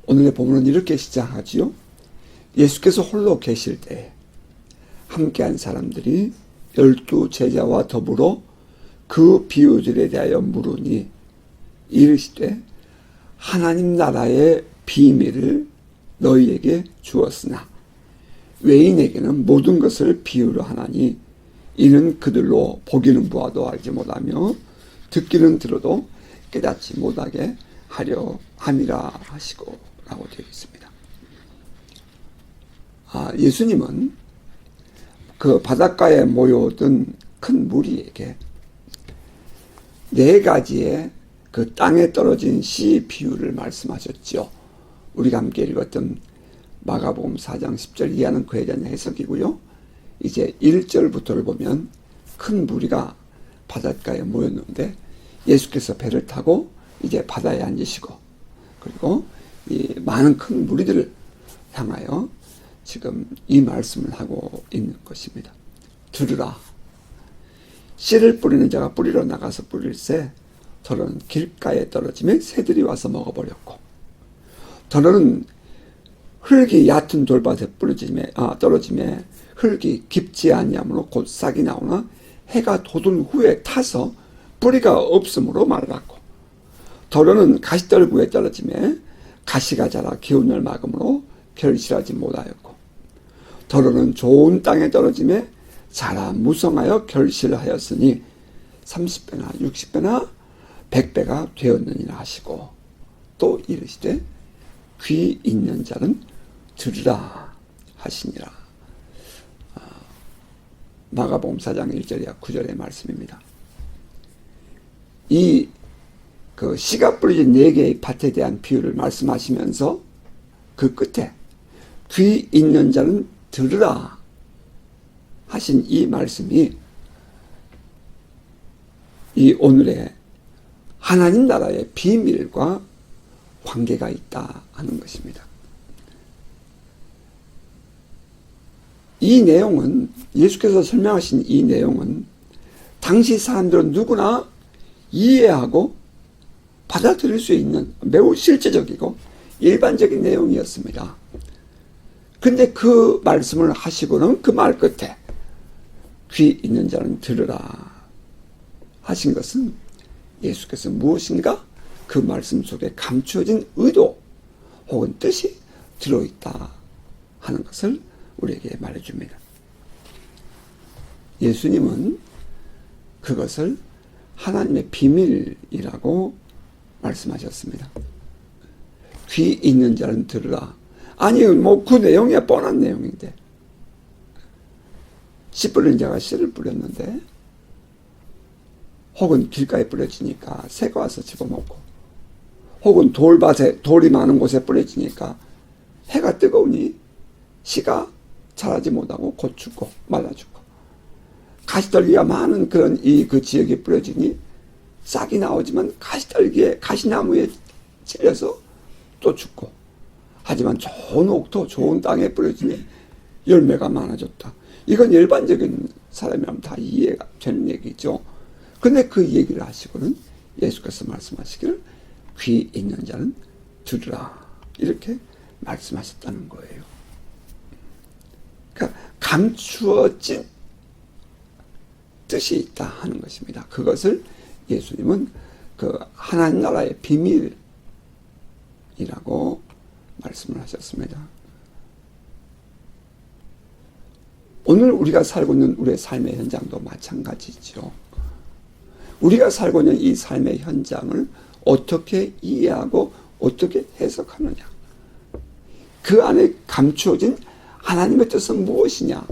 오늘의 본문은 이렇게 시작하지요. 예수께서 홀로 계실 때 함께한 사람들이 12 제자와 더불어 그 비유들에 대하여 물으니 이르시되 하나님 나라의 비밀을 너희에게 주었으나 외인에게는 모든 것을 비유로 하나니 이는 그들로 보기는 보아도 알지 못하며 듣기는 들어도 깨닫지 못하게 하려 함이라 하시고 라고 되어 있습니다. 예수님은 그 바닷가에 모여든 큰 무리에게 4가지의 그 땅에 떨어진 씨 비유를 말씀하셨죠. 우리가 함께 읽었던 마가복음 4장 10절 이하는 그에 대한 해석이고요. 이제 1절부터를 보면 큰 무리가 바닷가에 모였는데 예수께서 배를 타고 이제 바다에 앉으시고 그리고 이 많은 큰 무리들을 향하여 지금 이 말씀을 하고 있는 것입니다. 들으라. 씨를 뿌리는 자가 뿌리러 나가서 뿌릴새 더러는 길가에 떨어지면 새들이 와서 먹어버렸고 더러는 흙이 얕은 돌밭에 떨어짐에 흙이 깊지 아니하므로 곧 싹이 나오나 해가 돋은 후에 타서 뿌리가 없으므로 말랐고 더러는 가시떨구에 떨어짐에 가시가 자라 기운을 막음으로 결실하지 못하였고 더러는 좋은 땅에 떨어짐에 자라 무성하여 결실하였으니 30배나 60배나 100배가 되었느니라 하시고 또 이르시되 귀 있는 자는 들으라 하시니라. 마가복음 4장 1절이야 9절의 말씀입니다. 이 그 씨가 뿌려진 4개의 밭에 대한 비유를 말씀하시면서 그 끝에 귀 있는 자는 들으라 하신 이 말씀이 이 오늘의 하나님 나라의 비밀과 관계가 있다 하는 것입니다. 이 내용은 예수께서 설명하신 이 내용은 당시 사람들은 누구나 이해하고 받아들일 수 있는 매우 실제적이고 일반적인 내용이었습니다. 근데 그 말씀을 하시고는 그 말 끝에 귀 있는 자는 들으라 하신 것은 예수께서 무엇인가 그 말씀 속에 감추어진 의도 혹은 뜻이 들어있다 하는 것을 우리에게 말해줍니다. 예수님은 그것을 하나님의 비밀이라고 말씀하셨습니다. 귀 있는 자는 들으라. 아니 뭐 그 내용이야 뻔한 내용인데 씨 뿌리는 자가 씨를 뿌렸는데 혹은 길가에 뿌려지니까 새가 와서 집어먹고 혹은 돌이 많은 곳에 뿌려지니까 해가 뜨거우니 씨가 자라지 못하고 곧 죽고 말라 죽고 가시떨기가 많은 그런 그 지역에 뿌려지니 싹이 나오지만 가시나무에 찔려서 또 죽고 하지만 좋은 옥토 좋은 땅에 뿌려지니 열매가 많아졌다. 이건 일반적인 사람이라면 다 이해가 되는 얘기죠. 근데 그 얘기를 하시고는 예수께서 말씀하시기를 귀 있는 자는 들으라 이렇게 말씀하셨다는 거예요. 그러니까 감추어진 뜻이 있다 하는 것입니다. 그것을 예수님은 그 하나님 나라의 비밀이라고 말씀을 하셨습니다. 오늘 우리가 살고 있는 우리의 삶의 현장도 마찬가지죠. 우리가 살고 있는 이 삶의 현장을 어떻게 이해하고 어떻게 해석하느냐. 그 안에 감추어진 하나님의 뜻은 무엇이냐.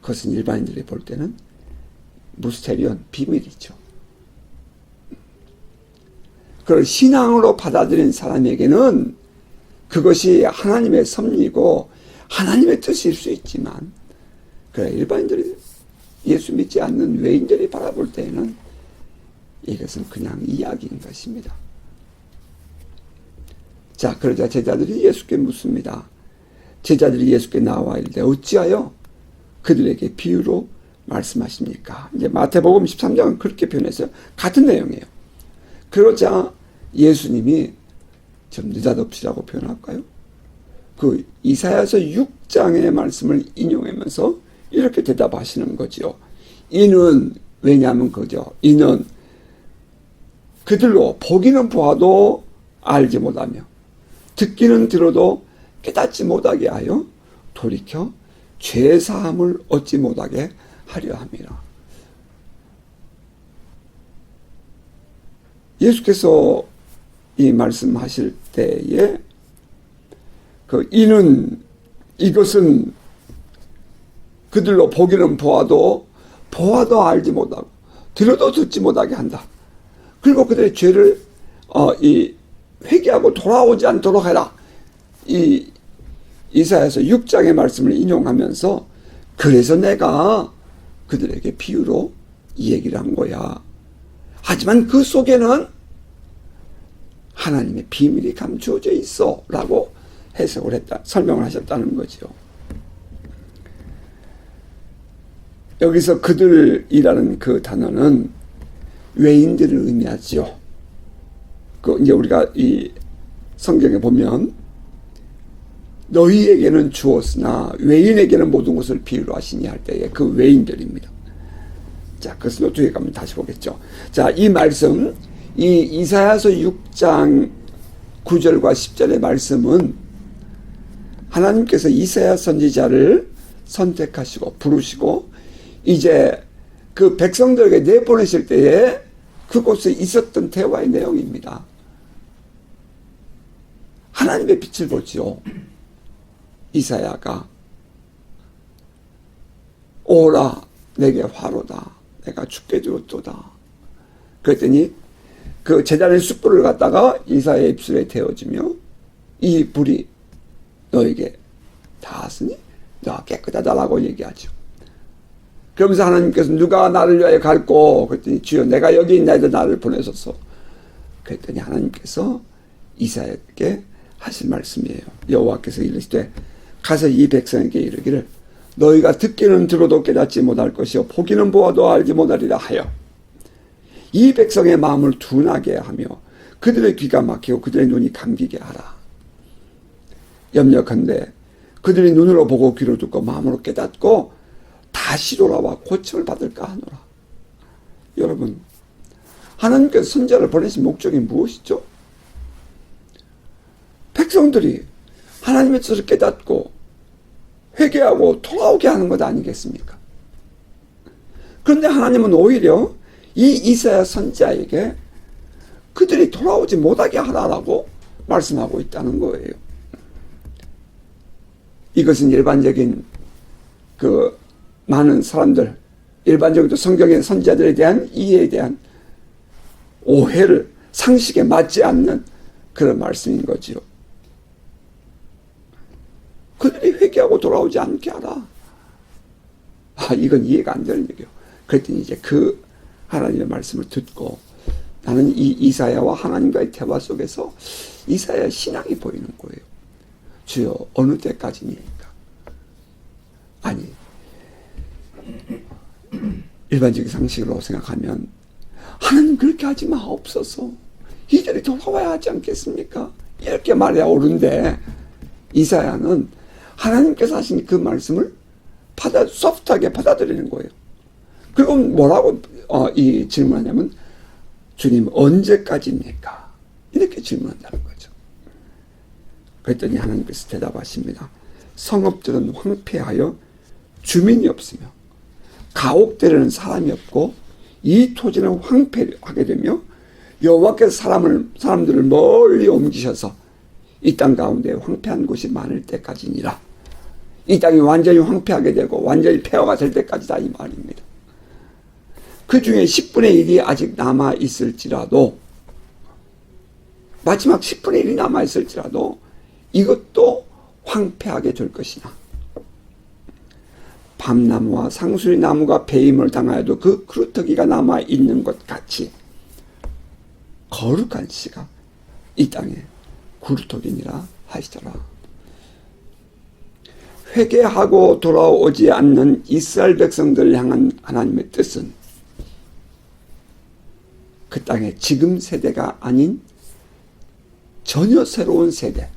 그것은 일반인들이 볼 때는 무스테리온 비밀이죠. 그걸 신앙으로 받아들인 사람에게는 그것이 하나님의 섭리고 하나님의 뜻일 수 있지만 일반인들이 예수 믿지 않는 외인들이 바라볼 때에는 이것은 그냥 이야기인 것입니다. 자, 그러자 제자들이 예수께 묻습니다. 제자들이 예수께 나와 이르되 어찌하여 그들에게 비유로 말씀하십니까? 이제 마태복음 13장은 그렇게 표현했어요. 같은 내용이에요. 그러자 예수님이 좀 느닷없이라고 표현할까요? 그 이사야서 6장의 말씀을 인용하면서 이렇게 대답하시는 거지요. 이는 왜냐하면 그죠. 이는 그들로 보기는 보아도 알지 못하며 듣기는 들어도 깨닫지 못하게 하여 돌이켜 죄사함을 얻지 못하게 하려 함이라. 예수께서 이 말씀하실 때에 그 이것은 그들로 보기는 보아도 알지 못하고 들어도 듣지 못하게 한다. 그리고 그들의 죄를 회개하고 돌아오지 않도록 해라. 이 이사야서 6장의 말씀을 인용하면서 그래서 내가 그들에게 비유로 이 얘기를 한 거야. 하지만 그 속에는 하나님의 비밀이 감추어져 있어 라고 해석을 했다, 설명을 하셨다는 거죠. 여기서 그들이라는 그 단어는 외인들을 의미하죠. 이제 우리가 이 성경에 보면 너희에게는 주었으나 외인에게는 모든 것을 비유로 하시니 할 때에 그 외인들입니다. 자, 그것을 노트에 가면 다시 보겠죠. 자, 이 말씀, 이 이사야서 6장 9절과 10절의 말씀은 하나님께서 이사야 선지자를 선택하시고 부르시고 이제 그 백성들에게 내보내실 때에 그곳에 있었던 대화의 내용입니다. 하나님의 빛을 보지요. 이사야가 오라 내게 화로다 내가 죽게 되었도다. 그랬더니 그 제단의 숯불을 갖다가 이사야의 입술에 태워주며 이 불이 너에게 닿았으니 너가 깨끗하다라고 얘기하죠. 그러면서 하나님께서 누가 나를 위하여 갈꼬? 그랬더니 주여 내가 여기 있나이다 나를 보내소서. 그랬더니 하나님께서 이사야에게 하실 말씀이에요. 여호와께서 이르시되 가서 이 백성에게 이르기를 너희가 듣기는 들어도 깨닫지 못할 것이요 보기는 보아도 알지 못하리라 하여 이 백성의 마음을 둔하게 하며 그들의 귀가 막히고 그들의 눈이 감기게 하라. 염려컨대 그들이 눈으로 보고 귀로 듣고 마음으로 깨닫고 다시 돌아와 고침을 받을까 하노라. 여러분, 하나님께서 선지자를 보내신 목적이 무엇이죠? 백성들이 하나님의 뜻을 깨닫고 회개하고 돌아오게 하는 것 아니겠습니까? 그런데 하나님은 오히려 이 이사야 선지자에게 그들이 돌아오지 못하게 하라라고 말씀하고 있다는 거예요. 이것은 일반적인 그 많은 사람들, 일반적으로 성경의 선지자들에 대한 이해에 대한 오해를 상식에 맞지 않는 그런 말씀인 거지요. 그들이 회개하고 돌아오지 않게 하라. 이건 이해가 안 되는 얘기예요. 그랬더니 이제 그 하나님의 말씀을 듣고 나는 이 이사야와 하나님과의 대화 속에서 이사야의 신앙이 보이는 거예요. 주여 어느 때까지니까? 아니, 일반적인 상식으로 생각하면 하나님 그렇게 하지 마옵소서. 이들이 돌아와야 하지 않겠습니까? 이렇게 말해야 옳은데 이사야는 하나님께서 하신 그 말씀을 소프트하게 받아들이는 거예요. 그리고 뭐라고 이 질문하냐면 주님 언제까지입니까? 이렇게 질문한다는 거죠. 그랬더니 하나님께서 대답하십니다. 성읍들은 황폐하여 주민이 없으며 가옥되려는 사람이 없고 이 토지는 황폐하게 되며 여호와께서 사람들을 멀리 옮기셔서 이 땅 가운데 황폐한 곳이 많을 때까지니라. 이 땅이 완전히 황폐하게 되고 완전히 폐허가 될 때까지다 이 말입니다. 그 중에 10분의 1이 아직 남아있을지라도 마지막 10분의 1이 남아있을지라도 이것도 황폐하게 될 것이나 밤나무와 상수리 나무가 배임을 당하여도 그 그루터기가 남아있는 것 같이 거룩한 씨가 이 땅에 그루터기니라 하시더라. 회개하고 돌아오지 않는 이스라엘 백성들을 향한 하나님의 뜻은 그 땅의 지금 세대가 아닌 전혀 새로운 세대,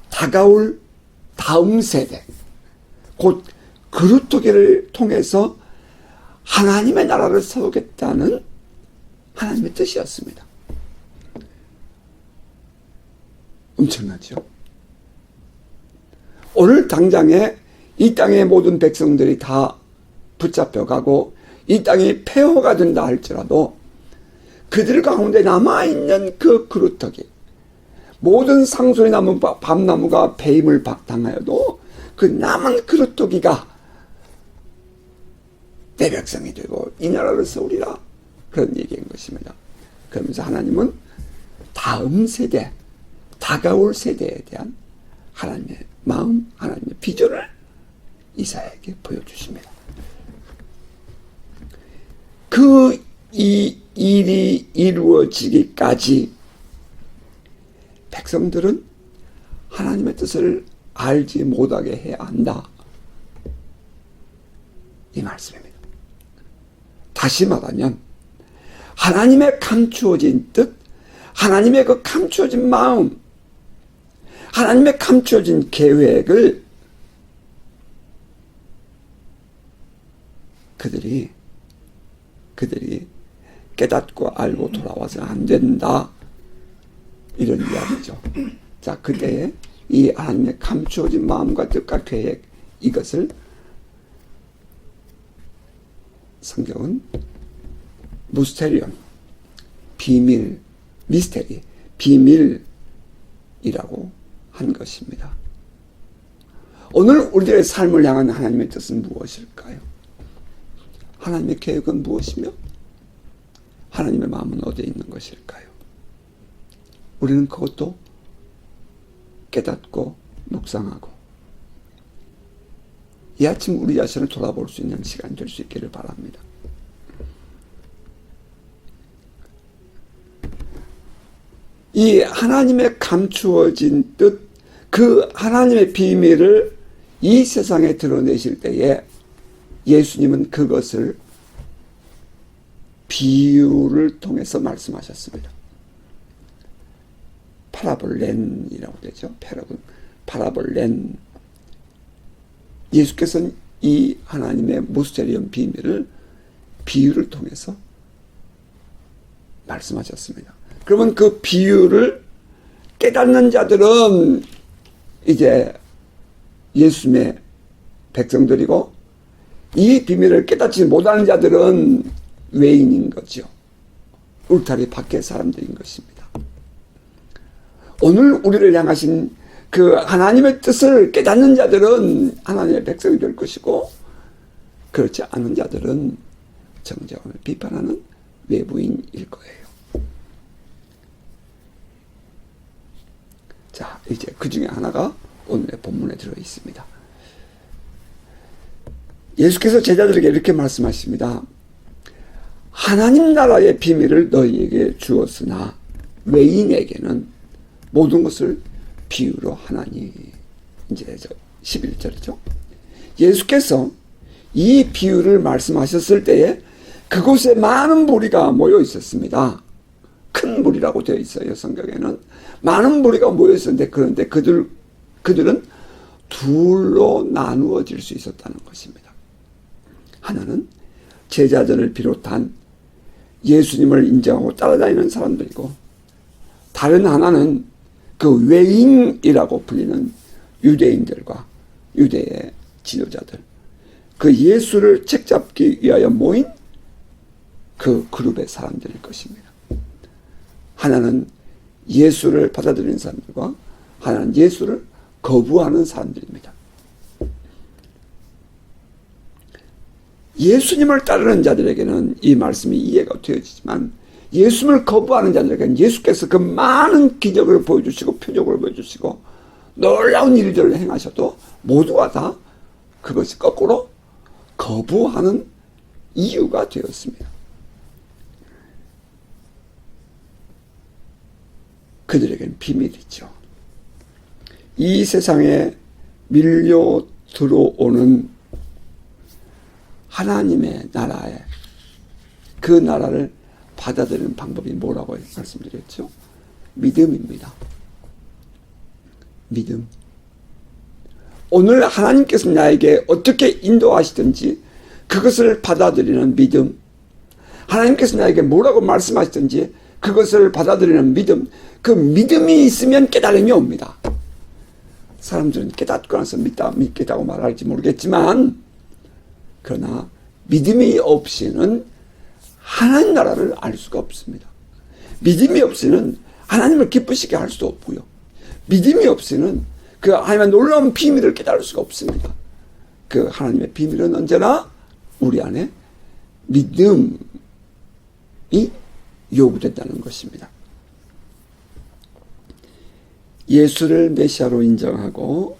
다가올 다음 세대, 곧 그루터기를 통해서 하나님의 나라를 세우겠다는 하나님의 뜻이었습니다. 엄청나죠? 오늘 당장에 이 땅의 모든 백성들이 다 붙잡혀가고 이 땅이 폐허가 된다 할지라도 그들 가운데 남아있는 그 그루터기, 모든 상소리나무, 밤나무가 배임을 당하여도 그 남은 그루터기가 내 백성이 되고 이 나라를 세우리라, 그런 얘기인 것입니다. 그러면서 하나님은 다음 세대, 다가올 세대에 대한 하나님의 마음, 하나님의 비전을 이사야에게 보여주십니다. 이 일이 이루어지기까지 백성들은 하나님의 뜻을 알지 못하게 해야 한다, 이 말씀입니다. 다시 말하면 하나님의 감추어진 뜻, 하나님의 그 감추어진 마음, 하나님의 감추어진 계획을 그들이 깨닫고 알고 돌아와서 안 된다, 이런 이야기죠. 자, 그때에 이 하나님의 감추어진 마음과 뜻과 계획, 이것을 성경은 무스테리온, 비밀, 미스테리, 비밀이라고 한 것입니다. 오늘 우리들의 삶을 향한 하나님의 뜻은 무엇일까요? 하나님의 계획은 무엇이며 하나님의 마음은 어디에 있는 것일까요? 우리는 그것도 깨닫고 묵상하고 이 아침 우리 자신을 돌아볼 수 있는 시간이 될 수 있기를 바랍니다. 이 하나님의 감추어진 뜻, 그 하나님의 비밀을 이 세상에 드러내실 때에 예수님은 그것을 비유를 통해서 말씀하셨습니다. 파라볼렌이라고 되죠. 파라볼렌. 예수께서는 이 하나님의 무스테리온 비밀을 비유를 통해서 말씀하셨습니다. 그러면 그 비유를 깨닫는 자들은 이제 예수님의 백성들이고, 이 비밀을 깨닫지 못하는 자들은 외인인 거죠. 울타리 밖의 사람들인 것입니다. 오늘 우리를 향하신 그 하나님의 뜻을 깨닫는 자들은 하나님의 백성이 될 것이고, 그렇지 않은 자들은 정죄함을 비판하는 외부인일 거예요. 자, 이제 그 중에 하나가 오늘의 본문에 들어 있습니다. 예수께서 제자들에게 이렇게 말씀하십니다. 하나님 나라의 비밀을 너희에게 주었으나 외인에게는 모든 것을 비유로 하나니. 이제 11절이죠. 예수께서 이 비유를 말씀하셨을 때에 그곳에 많은 무리가 모여 있었습니다. 큰 무리라고 되어 있어요. 성경에는 많은 무리가 모여 있었는데, 그런데 그들은 둘로 나누어질 수 있었다는 것입니다. 하나는 제자들을 비롯한 예수님을 인정하고 따라다니는 사람들이고, 다른 하나는 그 외인이라고 불리는 유대인들과 유대의 지도자들, 그 예수를 책잡기 위하여 모인 그 그룹의 사람들일 것입니다. 하나는 예수를 받아들이는 사람들과 하나는 예수를 거부하는 사람들입니다. 예수님을 따르는 자들에게는 이 말씀이 이해가 되어지지만, 예수님을 거부하는 자들에게는 예수께서 그 많은 기적을 보여주시고 표적을 보여주시고 놀라운 일들을 행하셔도 모두가 다 그것이 거꾸로 거부하는 이유가 되었습니다. 그들에게는 비밀이죠. 이 세상에 밀려 들어오는 하나님의 나라에, 그 나라를 받아들이는 방법이 뭐라고 말씀드렸죠? 믿음입니다. 믿음. 오늘 하나님께서 나에게 어떻게 인도하시든지 그것을 받아들이는 믿음. 하나님께서 나에게 뭐라고 말씀하시든지 그것을 받아들이는 믿음. 그 믿음이 있으면 깨달음이 옵니다. 사람들은 깨닫고 나서 믿겠다고 말할지 모르겠지만, 그러나 믿음이 없이는 하나님 나라를 알 수가 없습니다. 믿음이 없이는 하나님을 기쁘시게 할 수도 없고요. 믿음이 없이는 그 하나님의 놀라운 비밀을 깨달을 수가 없습니다. 그 하나님의 비밀은 언제나 우리 안에 믿음이 요구된다는 것입니다. 예수를 메시아로 인정하고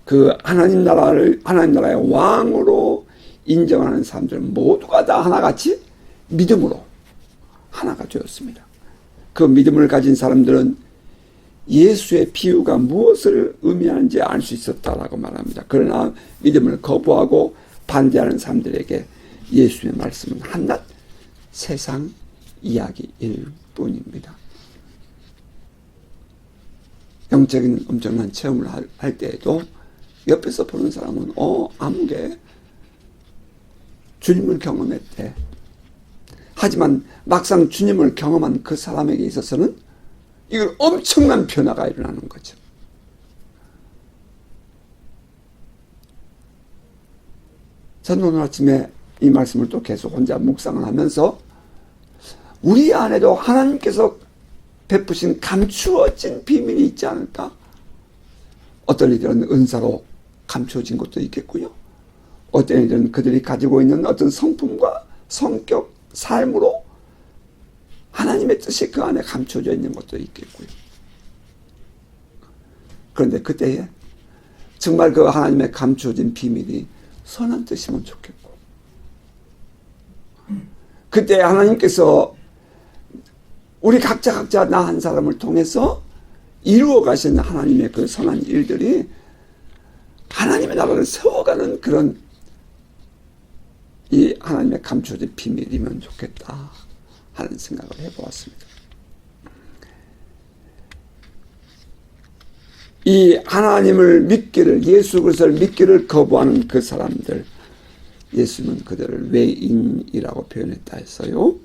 그 하나님 나라의 왕으로 인정하는 사람들은 모두가 다 하나같이 믿음으로 하나가 되었습니다. 그 믿음을 가진 사람들은 예수의 비유가 무엇을 의미하는지 알 수 있었다라고 말합니다. 그러나 믿음을 거부하고 반대하는 사람들에게 예수의 말씀은 한낱 세상 이야기일 뿐입니다. 영적인 엄청난 체험을 할 때에도 옆에서 보는 사람은 아무개 주님을 경험했대. 하지만 막상 주님을 경험한 그 사람에게 있어서는 이걸 엄청난 변화가 일어나는 거죠. 저는 오늘 아침에 이 말씀을 또 계속 혼자 묵상을 하면서 우리 안에도 하나님께서 베푸신 감추어진 비밀이 있지 않을까? 어떤 이들은 은사로 감추어진 것도 있겠고요. 어떤 이들은 그들이 가지고 있는 어떤 성품과 성격, 삶으로 하나님의 뜻이 그 안에 감춰져 있는 것도 있겠고요. 그런데 그때에 정말 그 하나님의 감춰진 비밀이 선한 뜻이면 좋겠고, 그때 하나님께서 우리 각자 나 한 사람을 통해서 이루어 가신 하나님의 그 선한 일들이 하나님의 나라를 세워가는 그런 이 하나님의 감춰진 비밀이면 좋겠다 하는 생각을 해보았습니다. 이 하나님을 믿기를, 예수 그리스도를 믿기를 거부하는 그 사람들, 예수는 그들을 외인이라고 표현했다 했어요.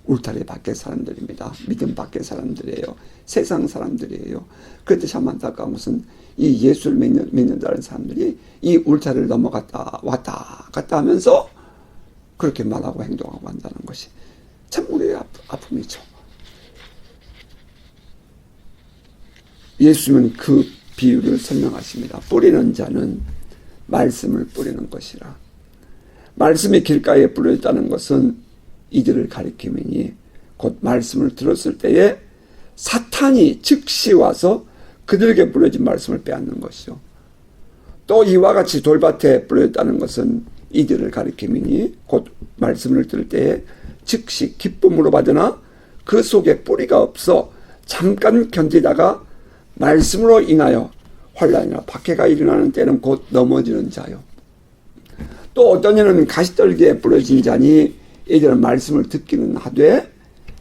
울타리 밖의 사람들입니다. 믿음 밖의 사람들이에요. 세상 사람들이에요. 그런데 참 안타까운 것은 이 예수를 믿는다는 사람들이 이 울타리를 넘어갔다 왔다 갔다 하면서 그렇게 말하고 행동하고 한다는 것이 참 우리의 아픔이죠. 예수님은 그 비유를 설명하십니다. 뿌리는 자는 말씀을 뿌리는 것이라. 말씀이 길가에 뿌려졌다는 것은 이들을 가리킴이니 곧 말씀을 들었을 때에 사탄이 즉시 와서 그들에게 뿌려진 말씀을 빼앗는 것이죠. 또 이와 같이 돌밭에 뿌려졌다는 것은 이들을 가리킴이니 곧 말씀을 들을 때에 즉시 기쁨으로 받으나 그 속에 뿌리가 없어 잠깐 견디다가 말씀으로 인하여 환난이나 박해가 일어나는 때는 곧 넘어지는 자요. 또 어떤 이는 가시떨기에 뿌려진 자니 이들은 말씀을 듣기는 하되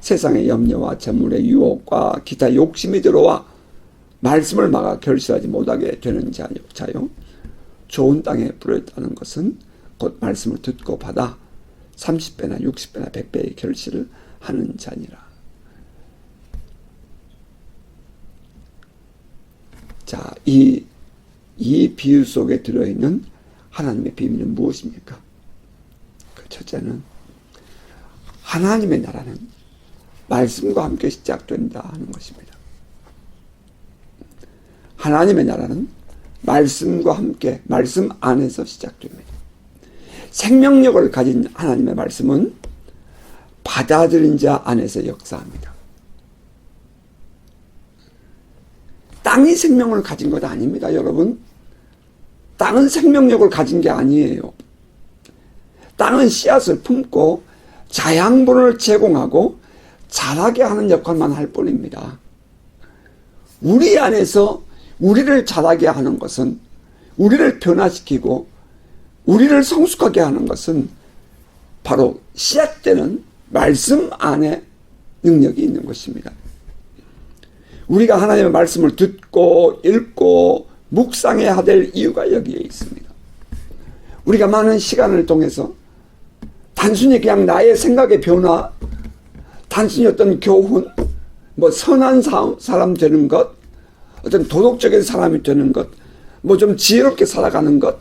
세상의 염려와 재물의 유혹과 기타 욕심이 들어와 말씀을 막아 결실하지 못하게 되는 자요. 좋은 땅에 뿌려졌다는 것은 곧 말씀을 듣고 받아 30배나 60배나 100배의 결실을 하는 자니라. 자, 이 비유 속에 들어있는 하나님의 비밀은 무엇입니까? 그 첫째는 하나님의 나라는 말씀과 함께 시작된다 하는 것입니다. 하나님의 나라는 말씀과 함께, 말씀 안에서 시작됩니다. 생명력을 가진 하나님의 말씀은 받아들인 자 안에서 역사합니다. 땅이 생명을 가진 것 아닙니다, 여러분. 땅은 생명력을 가진 게 아니에요. 땅은 씨앗을 품고 자양분을 제공하고 자라게 하는 역할만 할 뿐입니다. 우리 안에서 우리를 자라게 하는 것은, 우리를 변화시키고 우리를 성숙하게 하는 것은 바로 씨앗되는 말씀 안에 능력이 있는 것입니다. 우리가 하나님의 말씀을 듣고 읽고 묵상해야 될 이유가 여기에 있습니다. 우리가 많은 시간을 통해서 단순히 그냥 나의 생각의 변화, 단순히 어떤 교훈, 뭐 선한 사람 되는 것, 어떤 도덕적인 사람이 되는 것, 뭐 좀 지혜롭게 살아가는 것,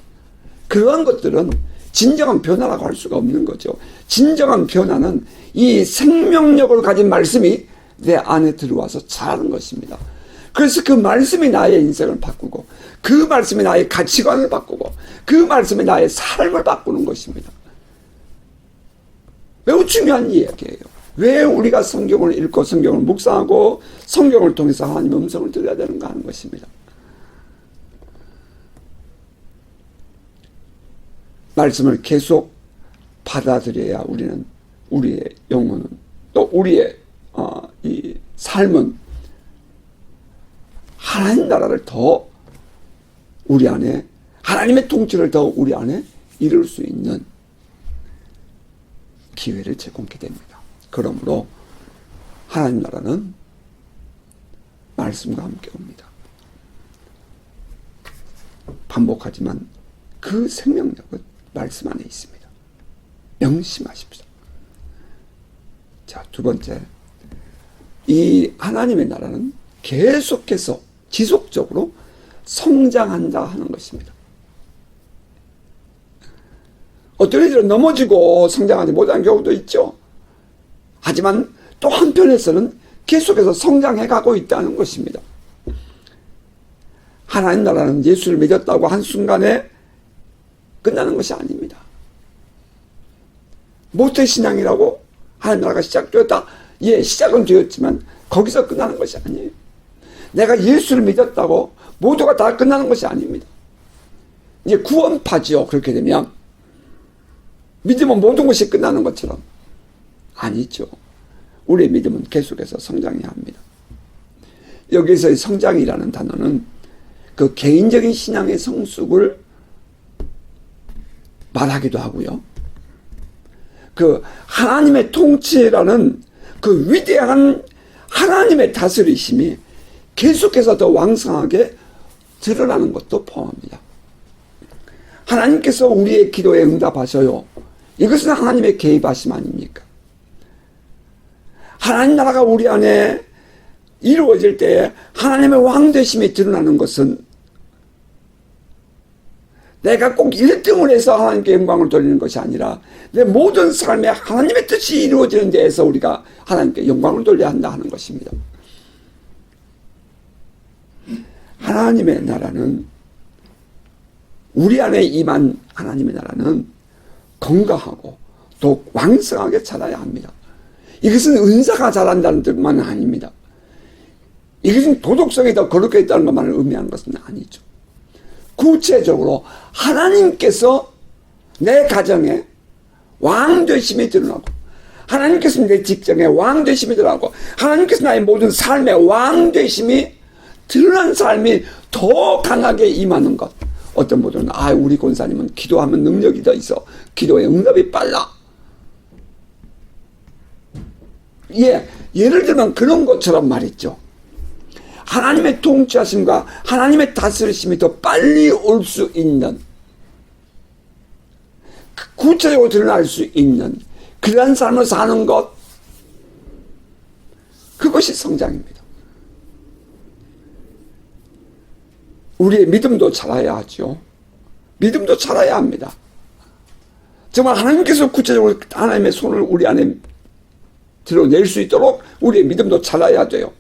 그러한 것들은 진정한 변화라고 할 수가 없는 거죠. 진정한 변화는 이 생명력을 가진 말씀이 내 안에 들어와서 자라는 것입니다. 그래서 그 말씀이 나의 인생을 바꾸고, 그 말씀이 나의 가치관을 바꾸고, 그 말씀이 나의 삶을 바꾸는 것입니다. 매우 중요한 이야기예요. 왜 우리가 성경을 읽고 성경을 묵상하고 성경을 통해서 하나님의 음성을 들어야 되는가 하는 것입니다. 말씀을 계속 받아들여야 우리는, 우리의 영혼은, 또 우리의 이 삶은 하나님 나라를 더 우리 안에, 하나님의 통치를 더 우리 안에 이룰 수 있는 기회를 제공하게 됩니다. 그러므로 하나님 나라는 말씀과 함께 옵니다. 반복하지만 그 생명력은 말씀 안에 있습니다. 명심하십시오. 자, 두 번째, 이 하나님의 나라는 계속해서 지속적으로 성장한다 하는 것입니다. 어떤 이들은 넘어지고 성장하지 못한 경우도 있죠. 하지만 또 한편에서는 계속해서 성장해 가고 있다는 것입니다. 하나님 나라는 예수를 믿었다고 한순간에 끝나는 것이 아닙니다. 모태신앙이라고 하나님 나라가 시작되었다. 예, 시작은 되었지만 거기서 끝나는 것이 아니에요. 내가 예수를 믿었다고 모두가 다 끝나는 것이 아닙니다. 이제 구원파지요. 그렇게 되면 믿으면 모든 것이 끝나는 것처럼. 아니죠. 우리의 믿음은 계속해서 성장해야 합니다. 여기서의 성장이라는 단어는 그 개인적인 신앙의 성숙을 말하기도 하고요. 그 하나님의 통치라는 그 위대한 하나님의 다스리심이 계속해서 더 왕성하게 드러나는 것도 포함합니다. 하나님께서 우리의 기도에 응답하셔요. 이것은 하나님의 개입하심 아닙니까? 하나님 나라가 우리 안에 이루어질 때 하나님의 왕되심이 드러나는 것은 내가 꼭 1등을 해서 하나님께 영광을 돌리는 것이 아니라 내 모든 삶에 하나님의 뜻이 이루어지는 데에서 우리가 하나님께 영광을 돌려야 한다 하는 것입니다. 하나님의 나라는, 우리 안에 임한 하나님의 나라는 건강하고 더 왕성하게 자라야 합니다. 이것은 은사가 자란다는 뜻만은 아닙니다. 이것은 도덕성이 더 거룩해 있다는 것만을 의미하는 것은 아니죠. 구체적으로 하나님께서 내 가정에 왕되심이 드러나고, 하나님께서 내 직장에 왕되심이 드러나고, 하나님께서 나의 모든 삶에 왕되심이 드러난 삶이 더 강하게 임하는 것. 어떤 분들은 우리 권사님은 기도하면 능력이 더 있어, 기도의 응답이 빨라. 예, 예를 들면 그런 것처럼 말이죠. 하나님의 통치하심과 하나님의 다스리심이 더 빨리 올 수 있는, 구체적으로 드러날 수 있는 그러한 삶을 사는 것, 그것이 성장입니다. 우리의 믿음도 자라야 하죠. 믿음도 자라야 합니다. 정말 하나님께서 구체적으로 하나님의 손을 우리 안에 드러낼 수 있도록 우리의 믿음도 자라야 돼요.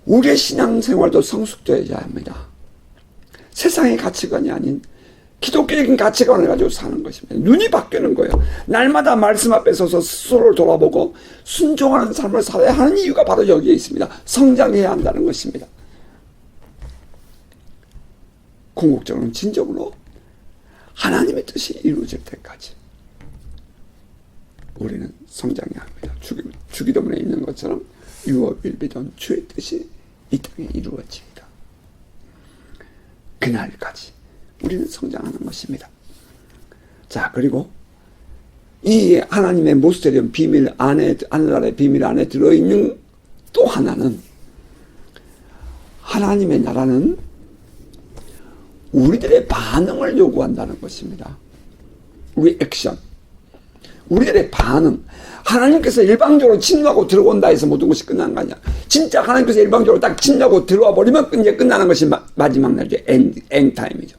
우리의 신앙생활도 성숙되어야 합니다. 세상의 가치관이 아닌 기독교적인 가치관을 가지고 사는 것입니다. 눈이 바뀌는 거예요. 날마다 말씀 앞에 서서 스스로를 돌아보고 순종하는 삶을 살아야 하는 이유가 바로 여기에 있습니다. 성장해야 한다는 것입니다. 궁극적으로는 진정으로 하나님의 뜻이 이루어질 때까지 우리는 성장해야 합니다. 주기도문에 있는 것처럼 Your will be done. 주의 뜻이 이 땅에 이루어집니다. 그날까지 우리는 성장하는 것입니다. 자, 그리고 이 하나님의 모스테리움 비밀 안에, 하늘나라의 비밀 안에 들어있는 또 하나는, 하나님의 나라는 우리들의 반응을 요구한다는 것입니다. 리액션. 우리들의 반응. 하나님께서 일방적으로 침노하고 들어온다 해서 모든 것이 끝나는 거 아니야. 진짜 하나님께서 일방적으로 딱 침노하고 들어와 버리면 이제 끝나는 것이 마지막 날이죠. 엔타임이죠.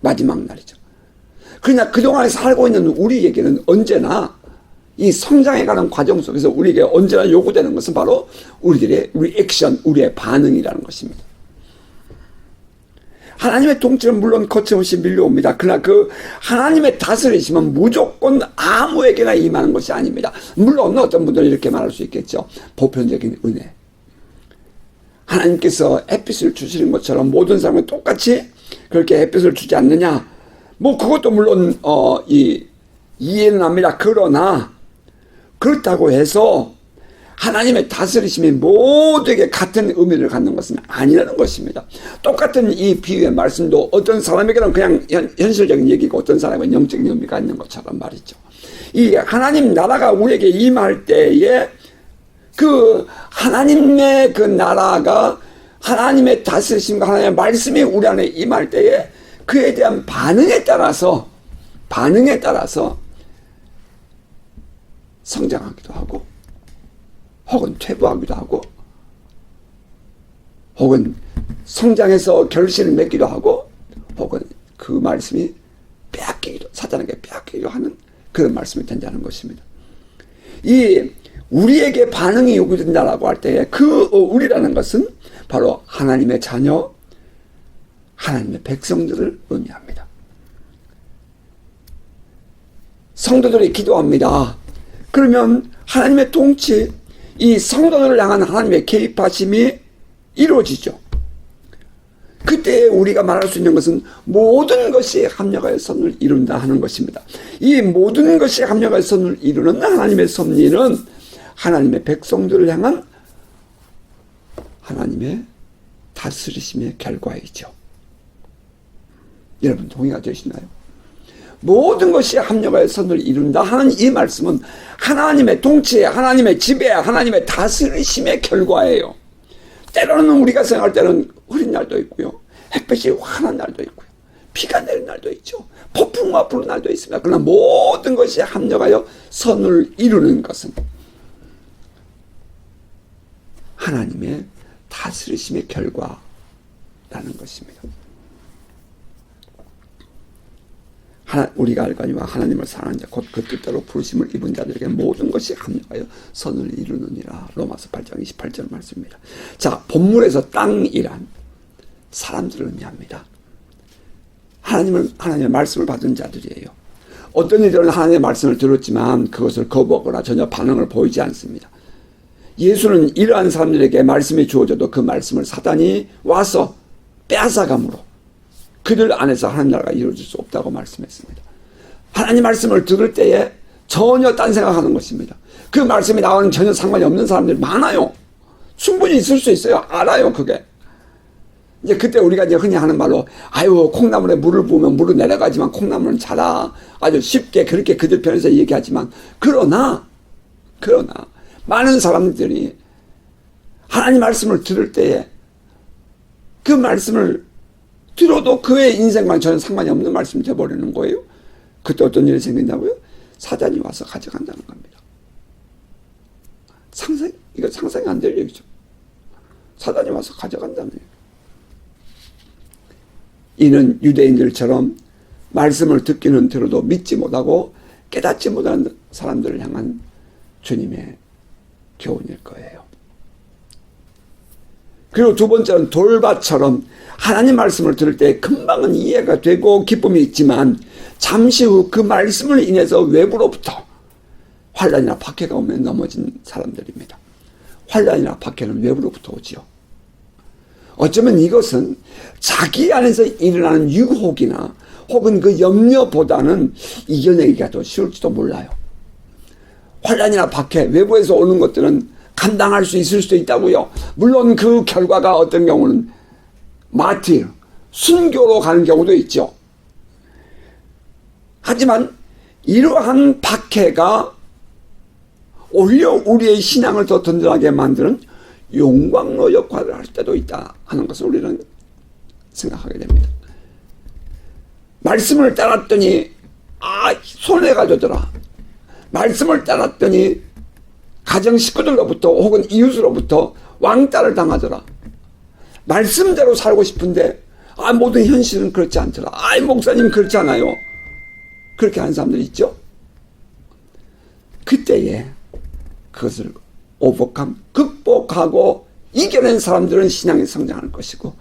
마지막 날이죠. 그러나 그동안에 살고 있는 우리에게는 언제나 이 성장해가는 과정 속에서 우리에게 언제나 요구되는 것은 바로 우리들의 리액션, 우리의 반응이라는 것입니다. 하나님의 통치는 물론 거침없이 밀려옵니다. 그러나 그 하나님의 다스리심은 무조건 아무에게나 임하는 것이 아닙니다. 물론 어떤 분들은 이렇게 말할 수 있겠죠. 보편적인 은혜. 하나님께서 햇빛을 주시는 것처럼 모든 사람은 똑같이 그렇게 햇빛을 주지 않느냐. 뭐 그것도 물론 이해는 합니다. 그러나 그렇다고 해서 하나님의 다스리심이 모두에게 같은 의미를 갖는 것은 아니라는 것입니다. 똑같은 이 비유의 말씀도 어떤 사람에게는 그냥 현실적인 얘기고 어떤 사람에게는 영적인 의미가 있는 것처럼 말이죠. 이 하나님 나라가 우리에게 임할 때에 그 하나님의 그 나라가 하나님의 다스리심과 하나님의 말씀이 우리 안에 임할 때에 그에 대한 반응에 따라서 성장하기도 하고 혹은 퇴보하기도 하고 혹은 성장해서 결실을 맺기도 하고 혹은 그 말씀이 빼앗기기도, 사단에게 빼앗기기도 하는 그런 말씀이 된다는 것입니다. 이 우리에게 반응이 요구된다라고 할 때에 그 우리라는 것은 바로 하나님의 자녀, 하나님의 백성들을 의미합니다. 성도들이 기도합니다. 그러면 하나님의 통치, 이 성도들을 향한 하나님의 개입하심이 이루어지죠. 그때 우리가 말할 수 있는 것은 모든 것이 합력하여 선을 이룬다 하는 것입니다. 이 모든 것이 합력하여 선을 이루는 하나님의 섭리는 하나님의 백성들을 향한 하나님의 다스리심의 결과이죠. 여러분 동의가 되시나요? 모든 것이 합력하여 선을 이룬다 하는 이 말씀은 하나님의 통치, 하나님의 지배, 하나님의 다스리심의 결과예요. 때로는 우리가 생각할 때는 흐린 날도 있고요. 햇볕이 환한 날도 있고요. 비가 내리는 날도 있죠. 폭풍과 부는 날도 있습니다. 그러나 모든 것이 합력하여 선을 이루는 것은 하나님의 다스리심의 결과라는 것입니다. 우리가 알거니와 하나님을 사랑하는 자 곧 그 뜻대로 부르심을 입은 자들에게 모든 것이 합력하여 선을 이루느니라. 로마서 8장 28절 말씀입니다. 자, 본문에서 땅이란 사람들을 의미합니다. 하나님의 말씀을 받은 자들이에요. 어떤 이들은 하나님의 말씀을 들었지만 그것을 거부하거나 전혀 반응을 보이지 않습니다. 예수는 이러한 사람들에게 말씀이 주어져도 그 말씀을 사단이 와서 빼앗아감으로 그들 안에서 하나님 나라가 이루어질 수 없다고 말씀했습니다. 하나님 말씀을 들을 때에 전혀 딴 생각하는 것입니다. 그 말씀이 나와는 전혀 상관이 없는 사람들이 많아요. 충분히 있을 수 있어요. 알아요, 그게. 이제 그때 우리가 이제 흔히 하는 말로, 아유, 콩나물에 물을 부으면 물은 내려가지만 콩나물은 자라. 아주 쉽게 그렇게 그들 편에서 얘기하지만, 그러나, 많은 사람들이 하나님 말씀을 들을 때에 그 말씀을 들어도 그의 인생과 전혀 상관이 없는 말씀이 되어버리는 거예요. 그때 어떤 일이 생긴다고요? 사단이 와서 가져간다는 겁니다. 이거 상상이 안 될 얘기죠. 사단이 와서 가져간다는 얘기예요. 이는 유대인들처럼 말씀을 듣기는 들어도 믿지 못하고 깨닫지 못하는 사람들을 향한 주님의 교훈일 거예요. 그리고 두 번째는 돌밭처럼 하나님 말씀을 들을 때 금방은 이해가 되고 기쁨이 있지만 잠시 후 그 말씀을 인해서 외부로부터 환난이나 박해가 오면 넘어진 사람들입니다. 환난이나 박해는 외부로부터 오지요. 어쩌면 이것은 자기 안에서 일어나는 유혹이나 혹은 그 염려보다는 이겨내기가 더 쉬울지도 몰라요. 환난이나 박해, 외부에서 오는 것들은 감당할 수 있을 수도 있다고요. 물론 그 결과가 어떤 경우는 순교로 가는 경우도 있죠. 하지만 이러한 박해가 오히려 우리의 신앙을 더 든든하게 만드는 용광로 역할을 할 때도 있다 하는 것을 우리는 생각하게 됩니다. 말씀을 따랐더니 손해가 되더라. 말씀을 따랐더니 가정 식구들로부터 혹은 이웃으로부터 왕따를 당하더라. 말씀대로 살고 싶은데 모든 현실은 그렇지 않더라. 목사님 그렇지 않아요. 그렇게 하는 사람들이 있죠. 그때에 그것을 극복하고 이겨낸 사람들은 신앙이 성장할 것이고,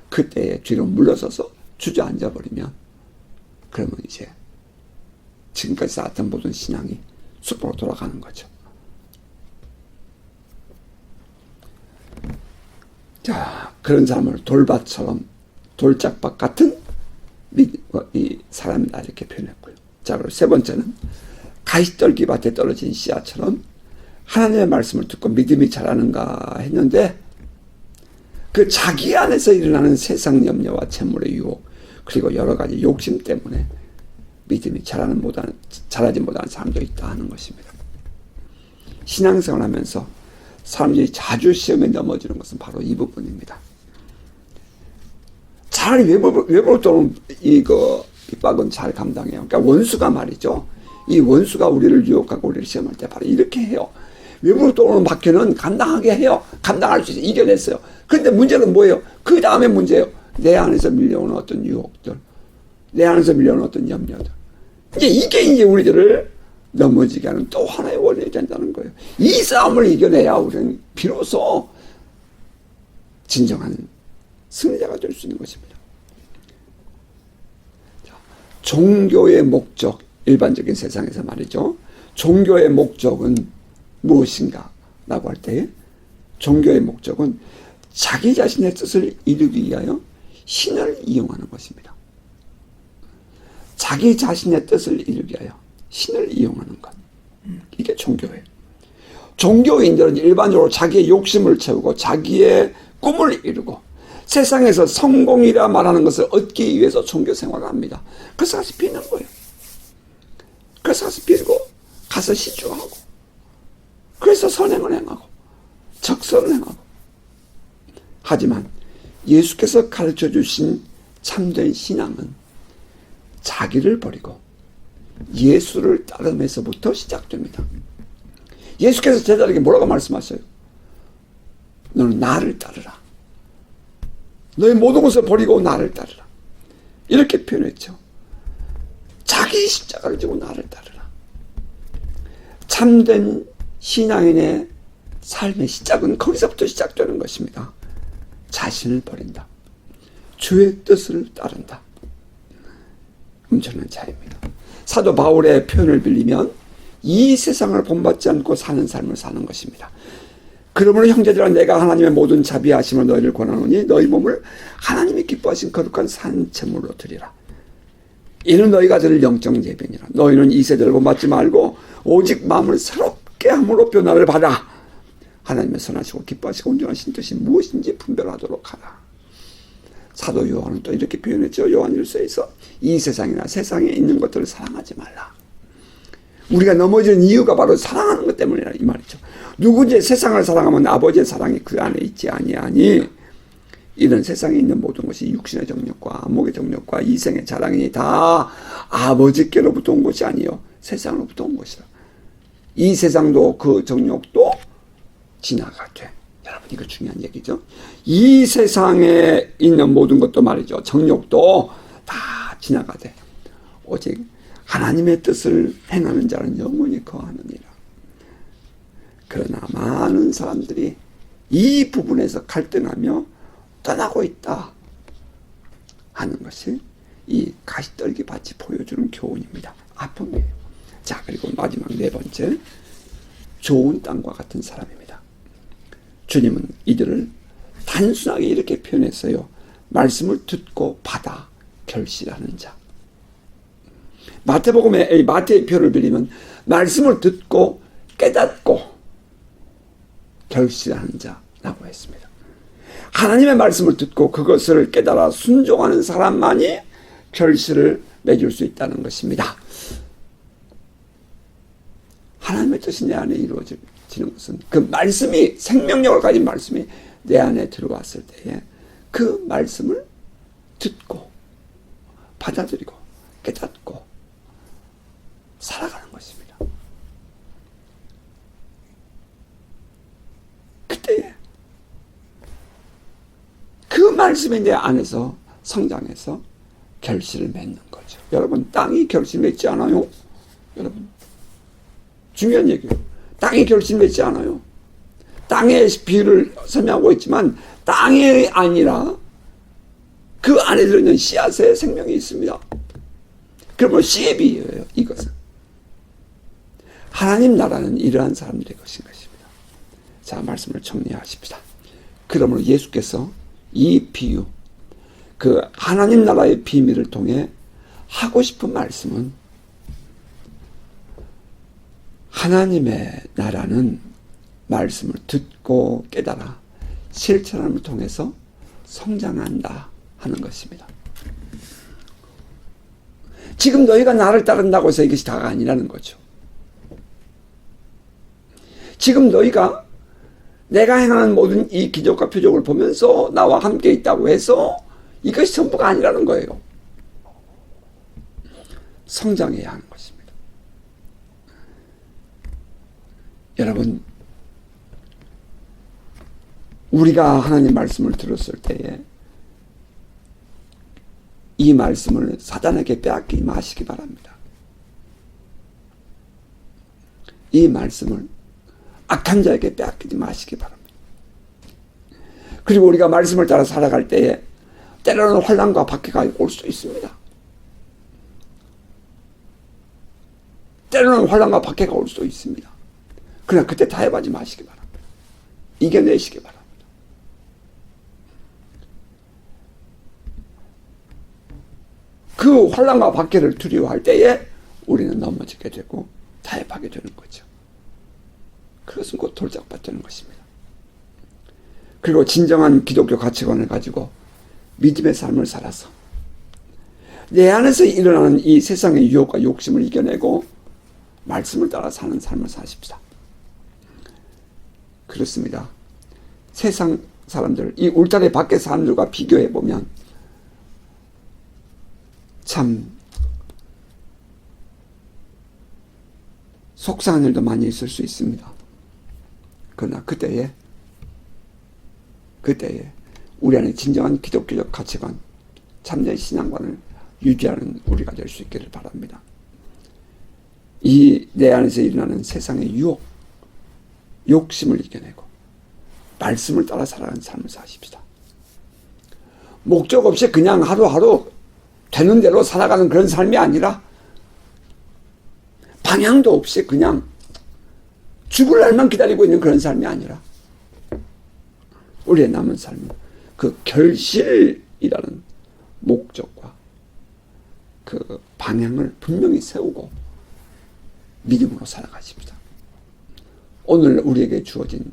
그때에 뒤로 물러서서 주저앉아 버리면 그러면 이제 지금까지 쌓았던 모든 신앙이 숲으로 돌아가는 거죠. 자, 그런 사람을 돌밭처럼, 돌짝밭 같은 이 사람이다 이렇게 표현했고요. 자, 그리고 세 번째는 가시떨기 밭에 떨어진 씨앗처럼 하나님의 말씀을 듣고 믿음이 자라는가 했는데, 그 자기 안에서 일어나는 세상 염려와 재물의 유혹, 그리고 여러 가지 욕심 때문에 믿음이 자라지 못하는 사람도 있다 하는 것입니다. 신앙생활 하면서 사람들이 자주 시험에 넘어지는 것은 바로 이 부분입니다. 차라리 외부로 들어오는 핍박은 잘 감당해요. 그러니까 원수가 말이죠. 이 원수가 우리를 유혹하고 우리를 시험할 때 바로 이렇게 해요. 외부로 들어오는 박해는 감당하게 해요. 감당할 수 있어요. 이겨냈어요. 그런데 문제는 뭐예요? 그 다음에 문제예요. 내 안에서 밀려오는 어떤 유혹들, 내 안에서 밀려오는 어떤 염려들. 이게 우리들을 넘어지게 하는 또 하나의 원인이 된다는 거예요. 이 싸움을 이겨내야 우리는 비로소 진정한 승리자가 될 수 있는 것입니다. 자, 종교의 목적, 일반적인 세상에서 말이죠. 종교의 목적은 무엇인가? 라고 할 때 종교의 목적은 자기 자신의 뜻을 이루기 위하여 신을 이용하는 것입니다. 자기 자신의 뜻을 이루기 위하여 신을 이용하는 것. 이게 종교예요. 종교인들은 일반적으로 자기의 욕심을 채우고 자기의 꿈을 이루고 세상에서 성공이라 말하는 것을 얻기 위해서 종교 생활을 합니다. 그래서 가서 비는 거예요. 그래서 가서 빌고 가서 시주하고, 그래서 선행을 행하고 적선을 행하고. 하지만 예수께서 가르쳐 주신 참된 신앙은 자기를 버리고 예수를 따름에서부터 시작됩니다. 예수께서 제자들에게 뭐라고 말씀하셔요? 너는 나를 따르라. 너의 모든 것을 버리고 나를 따르라. 이렇게 표현했죠. 자기 십자가를 지고 나를 따르라. 참된 신앙인의 삶의 시작은 거기서부터 시작되는 것입니다. 자신을 버린다. 주의 뜻을 따른다. 엄청난 차이입니다. 사도 바울의 표현을 빌리면 이 세상을 본받지 않고 사는 삶을 사는 것입니다. 그러므로 형제들아, 내가 하나님의 모든 자비하심을 너희를 권하노니 너희 몸을 하나님이 기뻐하신 거룩한 산채물로 드리라. 이는 너희가 드릴 영적 예배니라. 너희는 이 세대를 본받지 말고 오직 마음을 새롭게 함으로 변화를 받아 하나님의 선하시고 기뻐하시고 온전하신 뜻이 무엇인지 분별하도록 하라. 사도 요한은 또 이렇게 표현했죠. 요한일서에서 이 세상이나 세상에 있는 것들을 사랑하지 말라. 우리가 넘어지는 이유가 바로 사랑하는 것 때문이라 이 말이죠. 누구든지 세상을 사랑하면 아버지의 사랑이 그 안에 있지 아니하니, 이런 세상에 있는 모든 것이 육신의 정욕과 안목의 정욕과 이생의 자랑이 다 아버지께로부터 온 것이 아니요 세상으로부터 온 것이다. 이 세상도 그 정욕도 지나가되, 여러분 이거 중요한 얘기죠. 이 세상에 있는 모든 것도 말이죠. 정욕도 다 지나가되 오직 하나님의 뜻을 행하는 자는 영원히 거하느니라. 그러나 많은 사람들이 이 부분에서 갈등하며 떠나고 있다 하는 것이 이 가시떨기 밭이 보여주는 교훈입니다. 아픔이에요. 자, 그리고 마지막 네 번째, 좋은 땅과 같은 사람입니다. 주님은 이들을 단순하게 이렇게 표현했어요. 말씀을 듣고 받아 결실하는 자. 마태복음의 마태의 표현을 빌리면 말씀을 듣고 깨닫고 결실하는 자라고 했습니다. 하나님의 말씀을 듣고 그것을 깨달아 순종하는 사람만이 결실을 맺을 수 있다는 것입니다. 하나님의 뜻이 내 안에 이루어지는 것은 그 말씀이, 생명력을 가진 말씀이 내 안에 들어왔을 때에 그 말씀을 듣고 받아들이고 깨닫고 살아가는 것입니다. 그때에 그 말씀이 내 안에서 성장해서 결실을 맺는 거죠. 여러분, 땅이 결실 맺지 않아요? 여러분, 중요한 얘기예요. 땅이 결실 맺지 않아요. 땅의 비유를 설명하고 있지만 땅이 아니라 그 안에 들어있는 씨앗의 생명이 있습니다. 그러면 씨의 비유예요, 이것은. 하나님 나라는 이러한 사람들의 것인 것입니다. 자, 말씀을 정리하십시다. 그러므로 예수께서 이 비유, 그 하나님 나라의 비밀을 통해 하고 싶은 말씀은 하나님의 나라는 말씀을 듣고 깨달아 실천함을 통해서 성장한다 하는 것입니다. 지금 너희가 나를 따른다고 해서 이것이 다가 아니라는 거죠. 지금 너희가 내가 행하는 모든 이 기적과 표적을 보면서 나와 함께 있다고 해서 이것이 전부가 아니라는 거예요. 성장해야 하는 것입니다. 여러분, 우리가 하나님 말씀을 들었을 때에 이 말씀을 사단에게 빼앗기지 마시기 바랍니다. 이 말씀을 악한 자에게 빼앗기지 마시기 바랍니다. 그리고 우리가 말씀을 따라 살아갈 때에 때로는 환난과 박해가 올 수도 있습니다. 때로는 환난과 박해가 올 수도 있습니다. 그러나 그때 타협하지 마시기 바랍니다. 이겨내시기 바랍니다. 그 환난과 박해를 두려워할 때에 우리는 넘어지게 되고 타협하게 되는 거죠. 그것은 곧 돌짝밭되는 것입니다. 그리고 진정한 기독교 가치관을 가지고 믿음의 삶을 살아서 내 안에서 일어나는 이 세상의 유혹과 욕심을 이겨내고 말씀을 따라 사는 삶을 사십시다. 그렇습니다. 세상 사람들, 이 울타리 밖의 사람들과 비교해보면 참 속상한 일도 많이 있을 수 있습니다. 그러나 그때에 우리 안에 진정한 기독교적 가치관, 참된 신앙관을 유지하는 우리가 될 수 있기를 바랍니다. 이 내 안에서 일어나는 세상의 유혹, 욕심을 이겨내고 말씀을 따라 살아가는 삶을 사십시다. 목적 없이 그냥 하루하루 되는 대로 살아가는 그런 삶이 아니라 방향도 없이 그냥 죽을 날만 기다리고 있는 그런 삶이 아니라 우리의 남은 삶은 그 결실이라는 목적과 그 방향을 분명히 세우고 믿음으로 살아가십니다. 오늘 우리에게 주어진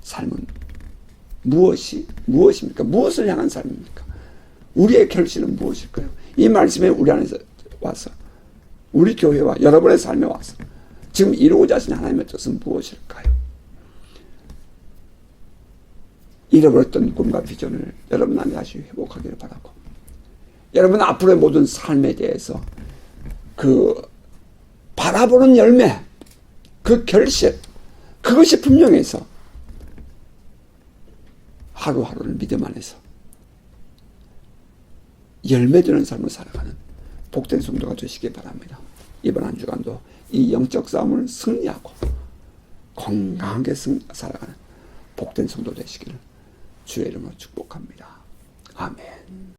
삶은 무엇입니까? 무엇을 향한 삶입니까? 우리의 결실은 무엇일까요? 이 말씀에 우리 안에서 와서 우리 교회와 여러분의 삶에 와서 지금 이루고자 하신 하나님의 뜻은 무엇일까요? 잃어버렸던 꿈과 비전을 여러분 안에 다시 회복하기를 바라고, 여러분 앞으로의 모든 삶에 대해서 그 바라보는 열매, 그 결실, 그것이 분명해서 하루하루를 믿음 안에서 열매되는 삶을 살아가는 복된 성도가 되시기 바랍니다. 이번 한 주간도 이 영적 싸움을 승리하고 건강하게 살아가는 복된 성도 되시기를 주의 이름으로 축복합니다. 아멘.